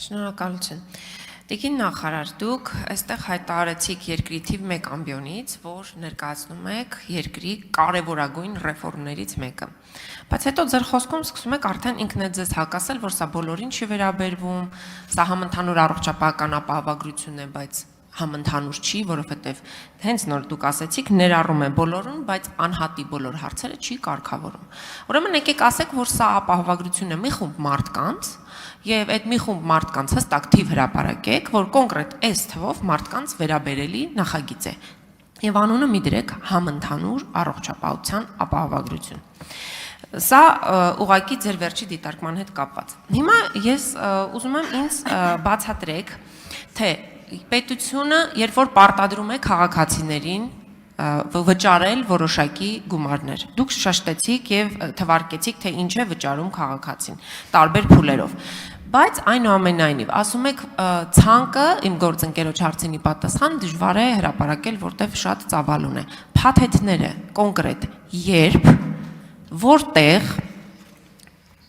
Շնորհակալություն։ Տիկին նախարար, դուք այստեղ հայտարարեցիք երկրի թիվ 1 ամբիոնից, որ ներկայացնում եք երկրի կարևորագույն ռեֆորմներից մեկը։ Բայց հետո ձեր խոսքում սկսում եք արդեն ինքնդ ձեզ հակասել, որ սա բոլորին չի վերաբերվում, սա համընդհանուր առողջապահական ապահովագրություն է, բայց համընդհանուր չի, որովհետև հենց նոր դուք ասեցիք, ներառում է բոլորուն, բայց անհատի բոլոր հարցերը չի կարգավորում։ Ուրեմն եկեք ասեք, որ սա ապահովագրություն է մի խումբ մարդկանց, եւ այդ մի խումբ մարդկանց հստակ թիվ հրապարակեք, որ կոնկրետ այս թվով մարդկանց վերաբերելի նախագիծ է։ Եվ անունը մի դրեք համընդհանուր առողջապահության ապահովագրություն։ Սա ուղղակի ձեր վերջի դիտարկման հետ կապված։ Հիմա ես ուզում եմ ինձ բացատրեք, թե պետությունը, երբ որ պարտադրում է քաղաքացիներին վճարել որոշակի գումարներ, դուք շեշտեցիք եւ թվարկեցիք, թե ինչ է վճարում քաղաքացին, տարբեր փուլերով։ Բայց այնուամենայնիվ, ասում եք ցանկը, իմ գործընկերոջ հարցինի պատասխան դժվար է հրապարակել, որտեղ շատ ծավալուն է։ Փաթեթները կոնկրետ երբ, որտեղ,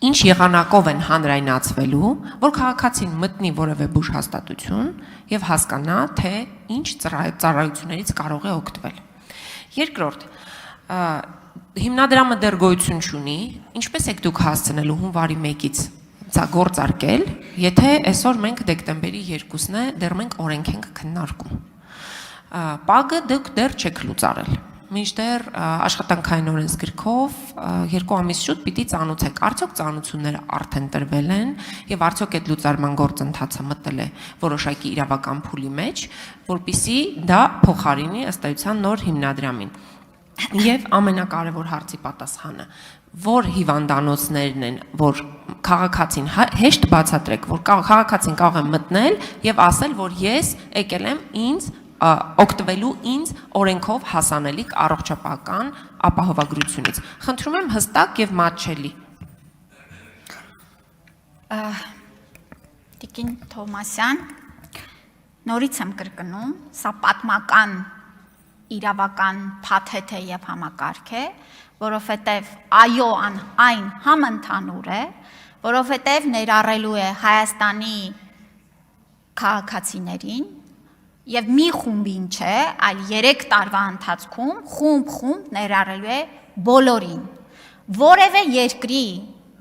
ինչ եղանակով են հանրայնացվելու, որ քաղաքացին մտնի որևէ բուժ հաստատություն եւ հասկանա, թե ինչ ծառայություններից կարող է օգտվել։ Երկրորդ, հիմնադրամը դեռ գոյություն չունի, ինչպես եք դուք հասցնելու հունվարի 1-ից գործարկել, եթե այսօր մենք դեկտեմբերի 2-ն է, դեռ մենք օրենք ենք քննարկում։ Պագը դուք դեռ չեք լուծարել։ Մինչդեռ աշխատանքային օրենսգրքով 2 ամիս շուտ պիտի ծանոթեք, արդյոք ծանոթությունները արդեն տրվել են եւ արդյոք այդ լուծարման գործընթացը մտել է որոշակի իրավական փուլի մեջ, որpիսի դա փոխարինի ըստ էության նոր հիմնադրամին։ Եվ ամենակարևոր հարցի պատասխանը, որ հիվանդանոցներն են, որ քաղաքացին հեշտ բացատրեք, որ քաղաքացին կարող է մտնել եւ ասել, որ ես եկել եմ ինձ օգտվելու ինձ օրենքով հասանելիք առողջապահական ապահովագրությունից։ Խնդրում եմ հստակ եւ մատչելի։ Տիկին Թովմասյան, նորից եմ կրկնում, սա պատմական իրավական փաթեթ է եւ համակարգ է, որովհետեւ այո այն համընդհանուր է, որովհետեւ ներառելու է Հայաստանի քաղաքացիներին եւ մի խումբին չէ, այլ 3 տարվա ընթացքում խումբ ներառելու է բոլորին։ Որևէ երկրի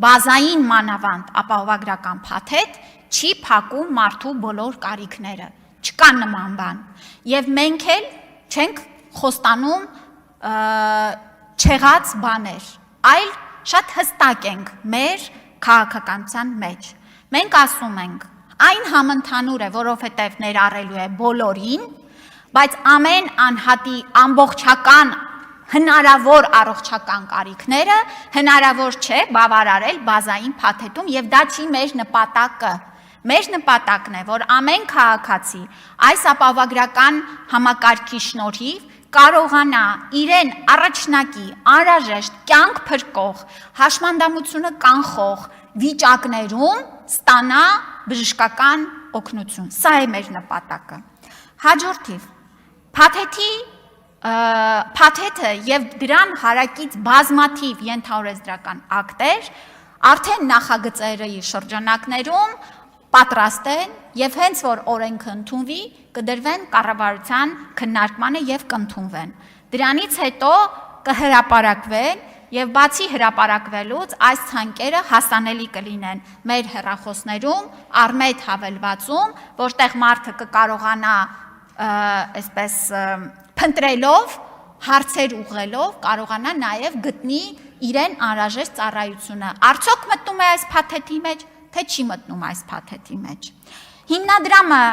բազային մանավանդ ապահովագրական փաթեթ չի փակում մարդու բոլոր կարիքները, չկա նման բան։ Եվ մենք էլ չենք խոստանում չեղած բաներ, այլ շատ հստակ ենք մեր քաղաքականության մեջ։ Մենք ասում ենք, այն համընդհանուր է, որովհետև ներառելու է բոլորին, բայց ամեն անհատի ամբողջական հնարավոր առողջական կարիքները հնարավոր չէ բավարարել բազային փաթեթում եւ դա չի մեր նպատակը։ Մեր նպատակն է, որ ամեն քաղաքացի այս ապահովագրական համակարգի շնորհիվ կարողանա իրեն առաջնակի, անհրաժեշտ կյանք փրկող, հաշմանդամությունը կանխող վիճակներում ստանա բժշկական օգնություն։ Սա է մեր նպատակը։ Հաջորդիվ, փաթեթը եւ դրան հարակից բազմաթիվ ենթաօրենսդրական ակտեր արդեն նախագծերի շրջանակներում պատրաստ են եւ հենց որ օրենքը ընդունվի կդրվեն կառավարության քննարկմանը եւ կընդունվեն։ Դրանից հետո կհրապարակվեն եւ բացի հրապարակվելուց այս ցանկերը հասանելի կլինեն մեր հեռախոսներում, առմետ հավելվածում, որտեղ մարդը կկարողանա այսպես փնտրելով, հարցեր ուղղելով, կարողանա նաեւ գտնի իրեն անհրաժեշտ ծառայությունը։ Արդյոք մտնում է այս փաթեթի մեջ, թե չի մտնում այս փաթեթի մեջ։ Հիմնադրամը,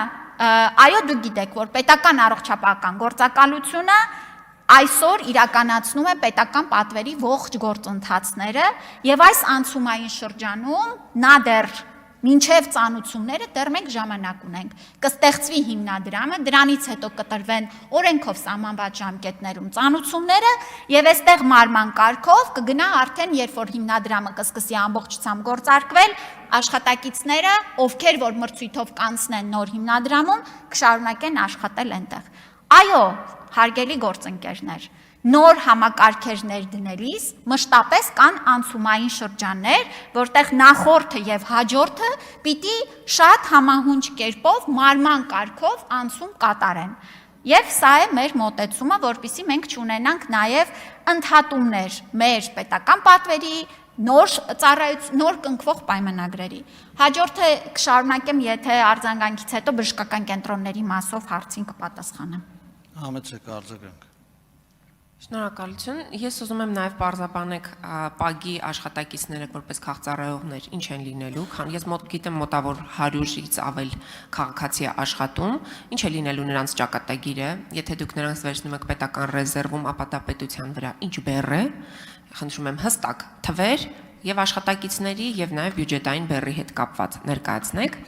այո դուք գիտեք, որ պետական առողջապահական գործակալությունը այսօր իրականացնում է պետական պատվերի ողջ գործընթացները եւ այս անցումային շրջանում նա դեռ մինչև ծանուցումները դեռ մենք ժամանակ ունենք։ Կստեղծվի հիմնադրամը, դրանից հետո կտրվեն օրենքով սահմանված ժամկետներում ծանուցումները եւ այստեղ մարման կարգով կգնա արդեն երբ որ հիմնադրամը կսկսի ամբողջությամբ գործարկվել, աշխատակիցները, ովքեր որ մրցույթով կանցնեն նոր հիմնադրամում, կշարունակեն աշխատել այնտեղ։ Այո, հարգելի գործընկերներ, նոր համակարգեր ներդնելիս մշտապես կան անցումային շրջաններ, որտեղ նախորդը եւ հաջորդը պիտի շատ համահունչ կերպով մարման կարգով անցում կատարեն։ Եվ սա է մեր մոտեցումը, որպեսզի մենք չունենանք նաեւ ընդհատումներ մեր պետական պատվերի, նոր կնքվող պայմանագրերի։ Հաջորդը կշարունակեմ, եթե արձագանքից հետո բժշկական կենտրոնների մասով հարցին կպատասխանեմ։ Համեցեք արձագանք։ Շնորհակալություն։ Ես ուզում եմ նաև պարզաբանեք ՊԱԳ-ի աշխատակիցները որպես քաղաքծառայողներ ինչ են լինելու, քան ես գիտեմ մոտավոր 100-ից ավել քաղաքացի է աշխատում, ինչ է լինելու նրանց ճակատագիրը, եթե դուք նրանց վերցնում եք պետական ռեզերվում, ապա դա պետության վրա ինչ բեռ է, խնդրում եմ հստակ թվեր եւ աշխատակիցների եւ նաեւ բյուջետային բեռի հետ կապված ներկայացնեք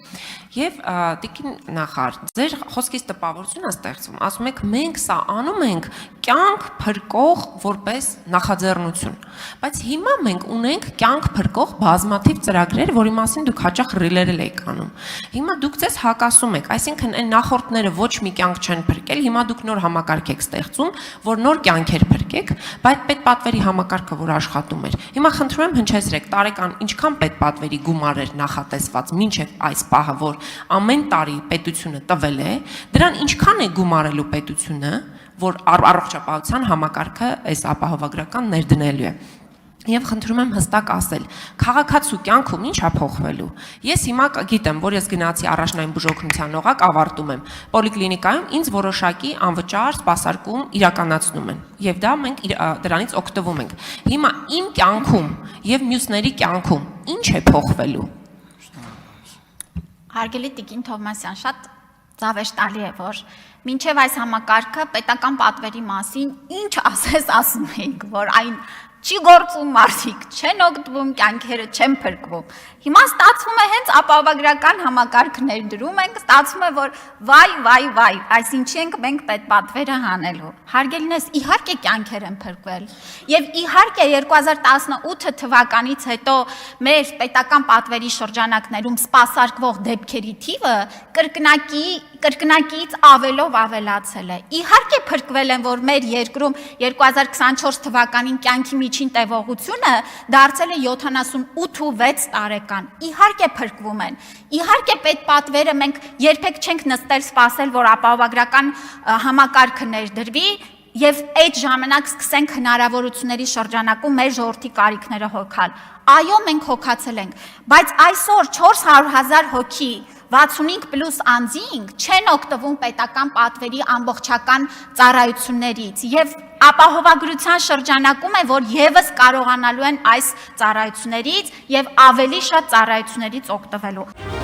եւ տիկին նախարար ձեր խոսքից տպավորություն է ստեղծվում ասում եք մենք սա անում ենք կյանք փրկող որպես նախաձեռնություն բայց հիմա մենք ունենք կյանք փրկող բազմաթիվ ծրագրեր որի մասին դուք հաճախ ռիլերել եք անում հիմա դուք ձեզ հակասում եք այսինքն այն նախորդները ոչ մի կյանք չեն փրկել հիմա դուք նոր համակարգ եք ստեղծում որ նոր կյանքեր փրկեք բայց պետպատվերի համակարգը որ աշխատում էր հիմա խնդրում եմ հնչեցրեք տարեկան ինչքան պետպատվերի գումար էր նախատեսված մինչև այս պահը որ ամեն տարի պետությունը տվել է դրան ինչքան է գումարելու պետությունը որ առողջապահության համակարգը այս ապահովագրական ներդնելու է Եվ խնդրում եմ հստակ ասել, քաղաքացու կյանքում ինչ է փոխվելու։ Ես հիմա գիտեմ, որ ես գնացի առաջնային բուժօգնության օղակ ավարտում եմ։ Պոլիկլինիկայում ինձ որոշակի անվճար սպասարկում իրականացնում են։ Եվ դա մենք դրանից օգտվում ենք։ Հիմա իմ կյանքում եւ մյուսների կյանքում ինչ է փոխվելու։ Հարգելի Տիկին Թովմասյան, շատ ծավեշտալի է, որ մինչև այս համակարգը պետական պատվերի մասին ինչ ասես ասում ենք, որ այն չի գործում մարդիկ, չեն օգտվում, կյանքերը չեն փրկվում։ Հիմա ստացվում է հենց ապահովագրական համակարգ ներդրում ենք, ստացվում է, որ վայ, այսինչի ենք մենք պետպատվերը հանելու։ Հարգելինս, իհարկե կյանքեր են փրկվել։ Եւ իհարկե 2018 թվականից հետո մեր պետական պատվերի շրջանակներում սպասարկվող դեպքերի թիվը կրկնակից ավելով ավելացել է։ Իհարկե փրկվել են, որ մեր երկրում 2024 թվականին կյանքի միջին տևողությունը դարձել է 78.6 տարեկան։ Իհարկե փրկվում են։ Իհարկե պետպատվերը մենք երբեք չենք նստել սպասել, որ ապահովագրական համակարգը ներդրվի եւ այդ ժամանակ սկսենք հնարավորությունների շրջանակում մեր ժողովրդի կարիքները հոգալ։ Այո, մենք հոգացել ենք, բայց այսօր 400,000 հոգի 65+ անձինք չեն օգտվում պետական պատվերի ամբողջական ծառայություններից եւ ապահովագրության շրջանակում է, որ եւս կարողանալու են այս ծառայություններից եւ ավելի շատ ծառայություններից օգտվելու։